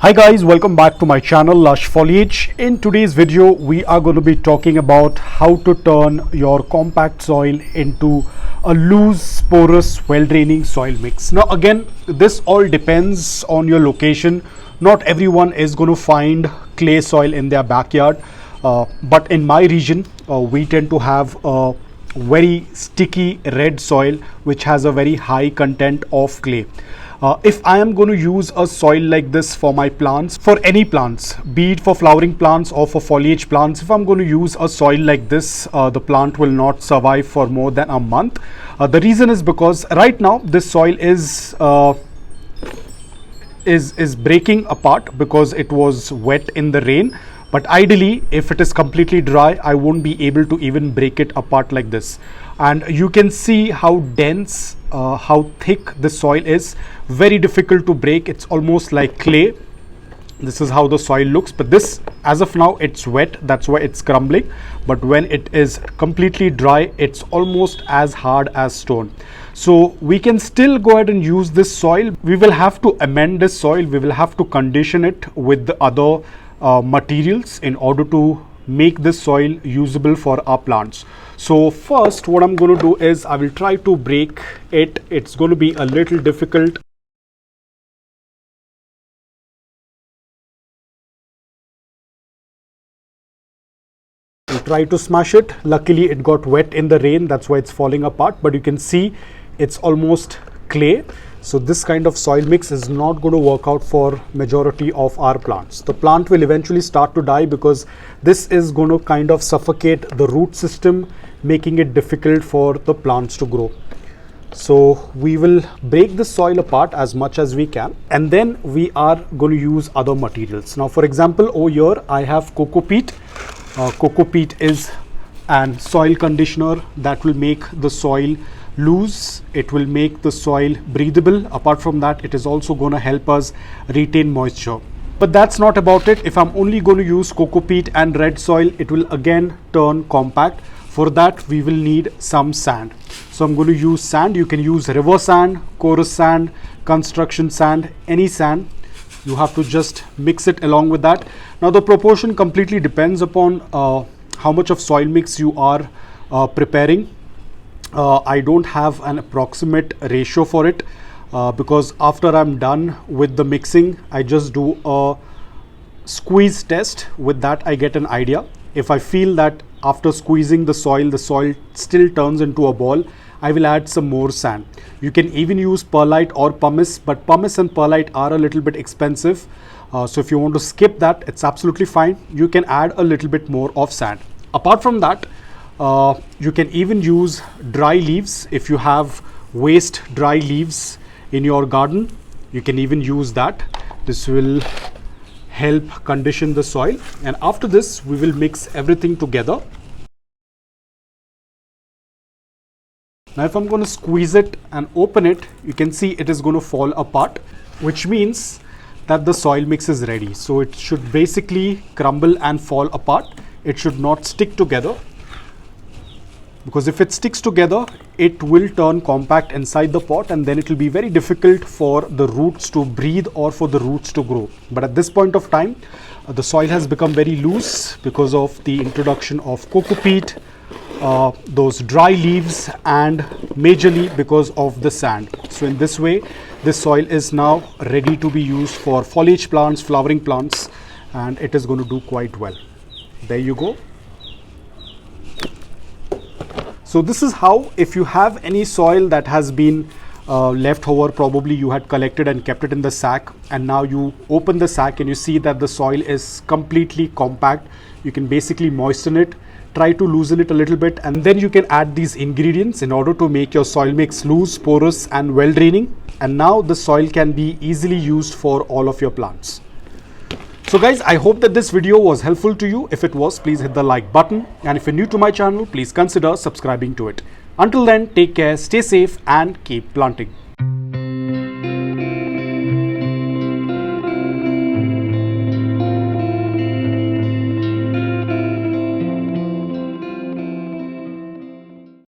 Hi guys, welcome back to my channel Lush Foliage. In today's video we are going to be talking about how to turn your compact soil into a loose, porous, well draining soil mix. Now again, this all depends on your location. Not everyone is going to find clay soil in their backyard, but in my region we tend to have a very sticky red soil which has a very high content of clay. If I am going to use a soil like this for my plants, for any plants, be it for flowering plants or for foliage plants, if I'm going to use a soil like this, the plant will not survive for more than a month. The reason is because right now this soil is breaking apart because it was wet in the rain. But ideally, if it is completely dry, I won't be able to even break it apart like this. And you can see how dense, how thick the soil is. Very difficult to break. It's almost like clay. This is how the soil looks. But this, as of now, it's wet. That's why it's crumbling. But when it is completely dry, it's almost as hard as stone. So we can still go ahead and use this soil. We will have to amend this soil. We will have to condition it with the other materials in order to make this soil usable for our plants. So first what I'm going to do is I will try to break it. It's going to be a little difficult. I'll try to smash it. Luckily it got wet in the rain, that's why it's falling apart, but you can see it's almost clay. So this kind of soil mix is not going to work out for majority of our plants. The plant will eventually start to die because this is going to kind of suffocate the root system, making it difficult for the plants to grow. So we will break the soil apart as much as we can, and then we are going to use other materials. Now for example, over here I have coco peat. Coco peat is an soil conditioner that will make the soil loose. It will make the soil breathable. Apart from that, it is also going to help us retain moisture. But that's not about it. If I'm only going to use coco peat and red soil, it will again turn compact. For that we will need some sand. So I'm going to use sand. You can use river sand, porous sand, construction sand, any sand. You have to just mix it along with that. Now the proportion completely depends upon how much of soil mix you are preparing. I don't have an approximate ratio for it because after I'm done with the mixing, I just do a squeeze test. With that I get an idea. If I feel that after squeezing the soil still turns into a ball, I will add some more sand. You can even use perlite or pumice, but pumice and perlite are a little bit expensive. So if you want to skip that, it's absolutely fine. You can add a little bit more of sand. Apart from that, you can even use dry leaves. If you have waste dry leaves in your garden, you can even use that. This will help condition the soil, and after this we will mix everything together. Now if I'm going to squeeze it and open it, you can see it is going to fall apart, which means that the soil mix is ready. So it should basically crumble and fall apart. It should not stick together, because if it sticks together, it will turn compact inside the pot, and then it will be very difficult for the roots to breathe or for the roots to grow. But at this point of time, the soil has become very loose because of the introduction of coco peat, those dry leaves, and majorly because of the sand. So in this way, this soil is now ready to be used for foliage plants, flowering plants, and it is going to do quite well. There you go. So this is how, if you have any soil that has been left over, probably you had collected and kept it in the sack, and now you open the sack and you see that the soil is completely compact, you can basically moisten it, try to loosen it a little bit, and then you can add these ingredients in order to make your soil mix loose, porous and well draining. And now the soil can be easily used for all of your plants. So guys, I hope that this video was helpful to you. If it was, please hit the like button, and if you're new to my channel, please consider subscribing to it. Until then, take care, stay safe and keep planting.